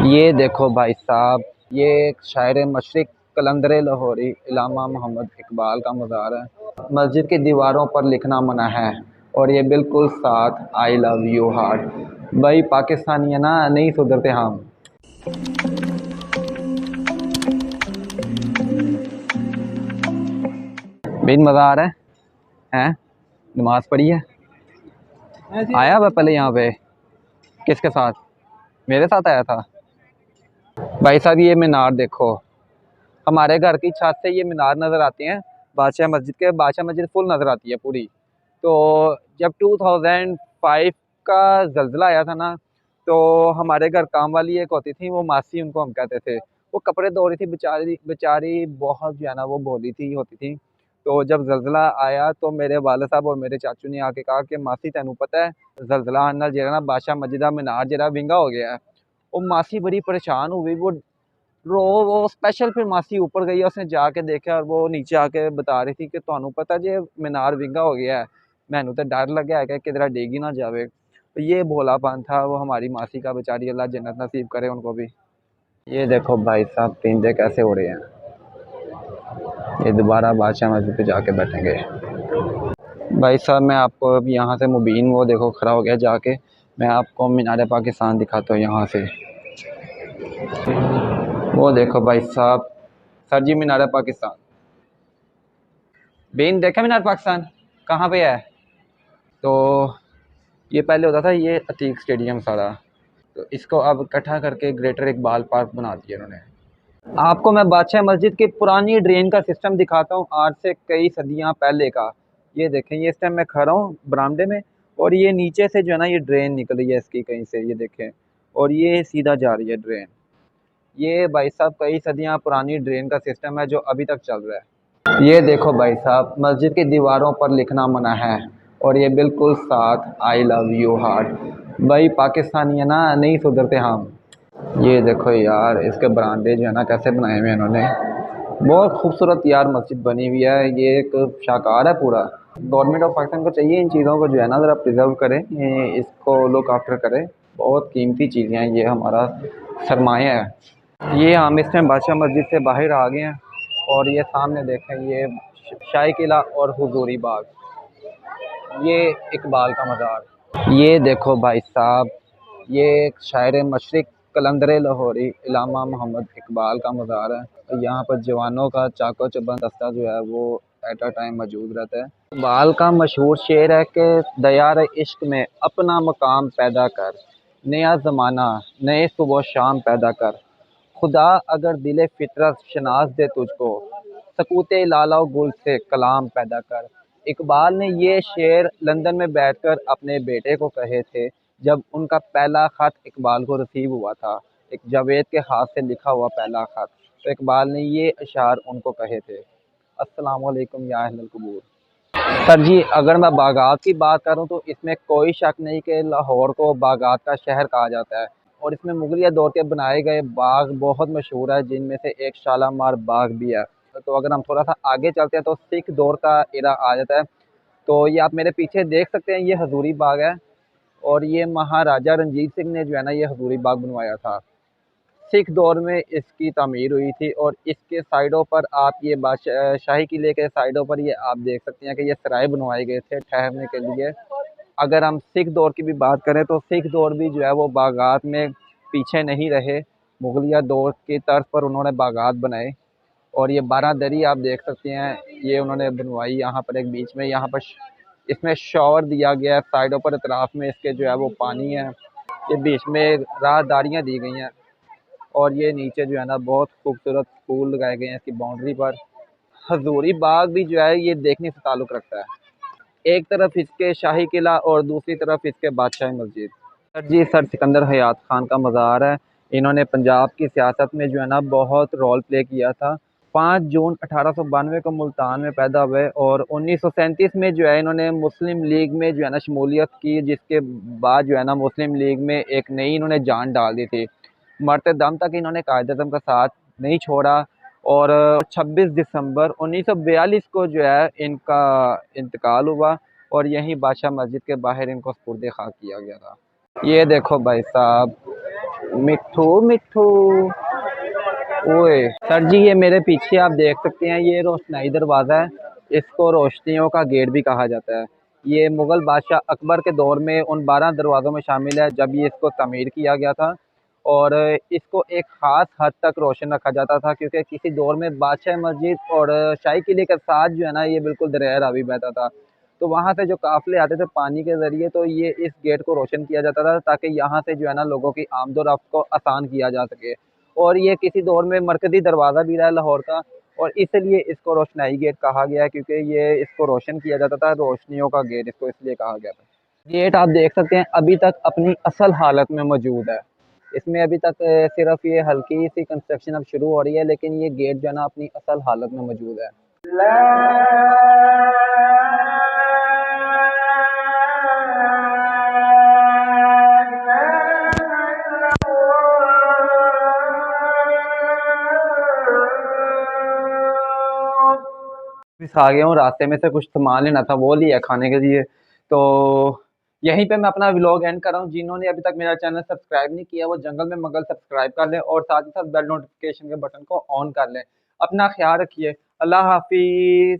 ये देखो भाई साहब, ये एक शायर मशरिक़ कलंदर लाहौरी इल्लामा मोहम्मद इकबाल का मज़ार है। मस्जिद की दीवारों पर लिखना मना है और ये बिल्कुल साथ आई लव यू हार्ट। भाई पाकिस्तानी है ना, नहीं सुधरते हम। बिन मज़ा आ रहा है? नमाज पढ़ी है? आया हुआ पहले यहाँ पे? किसके साथ? मेरे साथ आया था। भाई साहब ये मीनार देखो, हमारे घर की छत से ये मीनार नज़र आती है। बादशाह मस्जिद फुल नज़र आती है पूरी। तो जब 2005 का जल्ज़ला आया था ना, तो हमारे घर काम वाली एक होती थी, वो मासी उनको हम कहते थे। वो कपड़े धो रही थी, बेचारी बेचारी बहुत जो है ना वो भोली थी होती थी। तो जब जल्ज़ला आया तो मेरे वालिद साहब और मेरे चाचू ने आके कहा कि मासी तेनू पता है जल्ज़ला आने नाल जेहड़ा ना बादशाह मस्जिद दा मीनार जेहड़ा विंगा हो गया है। वो मासी बड़ी परेशान हुई, वो स्पेशल फिर मासी ऊपर गई, उसने जाके देखा और वो नीचे आके बता रही थी कि तुहानू पता जे मीनार विंगा हो गया है। मैनू तो डर लगे है कि किधर डिग ना जावे। तो ये भोलापन था वो हमारी मासी का, बेचारी अल्लाह जन्नत नसीब करे उनको भी। ये देखो भाई साहब परिंदे कैसे उड़ रहे हैं। ये दोबारा बादशाह मस्जिद पे जाके बैठेंगे। भाई साहब मैं आपको अब यहाँ से मुबीन वो देखो खड़ा हो गया जाके, मैं आपको मीनार पाकिस्तान दिखाता हूँ यहाँ से। वो देखो भाई साहब, सर जी मीनार पाकिस्तान। बीन देखा मीनार पाकिस्तान कहाँ पे है? तो ये पहले होता था ये अतीक स्टेडियम सारा, तो इसको अब इकट्ठा करके ग्रेटर इकबाल पार्क बना दिया इन्होंने। आपको मैं बादशाह मस्जिद की पुरानी ड्रेन का सिस्टम दिखाता हूँ, आज से कई सदियाँ पहले का। ये देखें, ये इस टाइम मैं खड़ा हूँ बरामदे में और ये नीचे से जो है ना ये ड्रेन निकल रही है इसकी कहीं से, ये देखें, और ये सीधा जा रही है ड्रेन। ये भाई साहब कई सदियाँ पुरानी ड्रेन का सिस्टम है जो अभी तक चल रहा है। ये देखो भाई साहब, मस्जिद की दीवारों पर लिखना मना है और ये बिल्कुल साथ आई लव यू हार्ट। भाई पाकिस्तानी है ना, नहीं सुधरते हम। ये देखो यार, इसके बरामदे जो है ना कैसे बनाए हुए हैं इन्होंने। बहुत खूबसूरत यार मस्जिद बनी हुई है, ये एक शाकार है पूरा। गवर्नमेंट ऑफ पाकिस्तान को चाहिए इन चीज़ों को जो है ना ज़रा प्रिजर्व करें, इसको लुक आफ्टर करें। बहुत कीमती चीज़ें हैं, ये हमारा सरमाया है। ये हम इस टाइम बादशाह मस्जिद से बाहर आ गए हैं और ये सामने देखें, ये शाही किला और हुजूरी बाग, ये इकबाल का मज़ार। ये देखो भाई साहब, ये एक शायर मशरिक़ कलंदर लाहौरी इल्लामा मोहम्मद इकबाल का मज़ार है। यहाँ पर जवानों का चाको चबंद दस्ता जो है वो एट अ टाइम मौजूद रहता है। इकबाल का मशहूर शेर है कि दयार इश्क में अपना मकाम पैदा कर, नया ज़माना नए सुबह शाम पैदा कर, खुदा अगर दिले फितरत शनास दे तुझको, सकूते लाला गुल से कलाम पैदा कर। इकबाल ने ये शेर लंदन में बैठकर अपने बेटे को कहे थे जब उनका पहला ख़त इकबाल को रिसीव हुआ था, एक जावेद के हाथ से लिखा हुआ पहला ख़त। तो इकबाल ने ये अशार उनको कहे थे, अस्सलाम वालेकुम या अहलल कुबूर। सर जी अगर मैं बागात की बात करूं तो इसमें कोई शक नहीं कि लाहौर को बागात का शहर कहा जाता है और इसमें मुगलिया दौर के बनाए गए बाग बहुत मशहूर है, जिनमें से एक शालामार बाग भी है। तो अगर हम थोड़ा सा आगे चलते हैं तो सिख दौर का एरा आ जाता है। तो ये आप मेरे पीछे देख सकते हैं, ये हजूरी बाग है और ये महाराजा रंजीत सिंह ने जो है ना ये हजूरी बाग बनवाया था। सिख दौर में इसकी तामीर हुई थी और इसके साइडों पर आप ये शाही किले के साइडों पर ये आप देख सकते हैं कि ये सराय बनवाए गए थे ठहरने के लिए। अगर हम सिख दौर की भी बात करें तो सिख दौर भी जो है वो बागात में पीछे नहीं रहे, मुगलिया दौर की तर्ज पर उन्होंने बागात बनाए। और ये 12 दरी आप देख सकते हैं, ये उन्होंने बनवाई यहाँ पर एक बीच में, यहाँ पर इसमें शॉवर दिया गया है, साइडों पर अतराफ में इसके जो है वो पानी है, ये बीच में राहदारियाँ दी गई हैं और ये नीचे जो है ना बहुत खूबसूरत फूल लगाए गए हैं इसकी बाउंड्री पर। हजूरी बाग भी जो है ये देखने से ताल्लुक़ रखता है, एक तरफ इसके शाही किला और दूसरी तरफ इसके बादशाही मस्जिद। सर जी सर सिकंदर हयात खान का मज़ार है। इन्होंने पंजाब की सियासत में जो है ना बहुत रोल प्ले किया था। 5 जून 1892 को मुल्तान में पैदा हुए और 1937 में जो है इन्होंने मुस्लिम लीग में जो है ना शमूलियत की, जिसके बाद जो है ना मुस्लिम लीग में एक नई इन्होंने जान डाल दी थी। मरते दम तक इन्होंने कायद-ए-आज़म का साथ नहीं छोड़ा और 26 दिसंबर 1942 को जो है इनका इंतकाल हुआ और यहीं बादशाह मस्जिद के बाहर इनको सुपुर्द खाक किया गया था। ये देखो भाई साहब, मिट्ठू मिट्ठू। ओए सर जी, ये मेरे पीछे आप देख सकते हैं, ये रोशनाई दरवाज़ा है। इसको रोशनियों का गेट भी कहा जाता है। ये मुग़ल बादशाह अकबर के दौर में उन 12 दरवाज़ों में शामिल है जब ये इसको तमीर किया गया था। और इसको एक ख़ास हद तक रोशन रखा जाता था, क्योंकि किसी दौर में बादशाह मस्जिद और शाही किले के साथ जो है ना, ये बिल्कुल दरिया रावी बहता था। तो वहाँ से जो काफ़िले आते थे पानी के ज़रिए, तो ये इस गेट को रोशन किया जाता था ताकि यहाँ से जो है ना लोगों की आमद-ओ-रफ़्त को आसान किया जा सके। और ये किसी दौर में मरकज़ी दरवाज़ा भी रहा है लाहौर का, और इसलिए इसको रोशनाई गेट कहा गया है, क्योंकि ये इसको रोशन किया जाता था, रोशनियों का गेट इसको इसलिए कहा गया था। गेट आप देख सकते हैं अभी तक अपनी असल हालत में मौजूद है। इसमें अभी तक सिर्फ़ ये हल्की-सी कंस्ट्रक्शन अब शुरू हो रही है, लेकिन ये गेट जो है ना अपनी असल हालत में मौजूद है। ऑफ़िस आ गया हूँ, रास्ते में से कुछ सामान लेना था, वो लिया खाने के लिए। तो यहीं पे मैं अपना व्लॉग एंड कर रहा हूँ। जिन्होंने अभी तक मेरा चैनल सब्सक्राइब नहीं किया, वो जंगल में मगल सब्सक्राइब कर लें और साथ ही साथ बेल नोटिफ़िकेशन के बटन को ऑन कर लें। अपना ख़्याल रखिए। अल्लाह हाफ़िज़।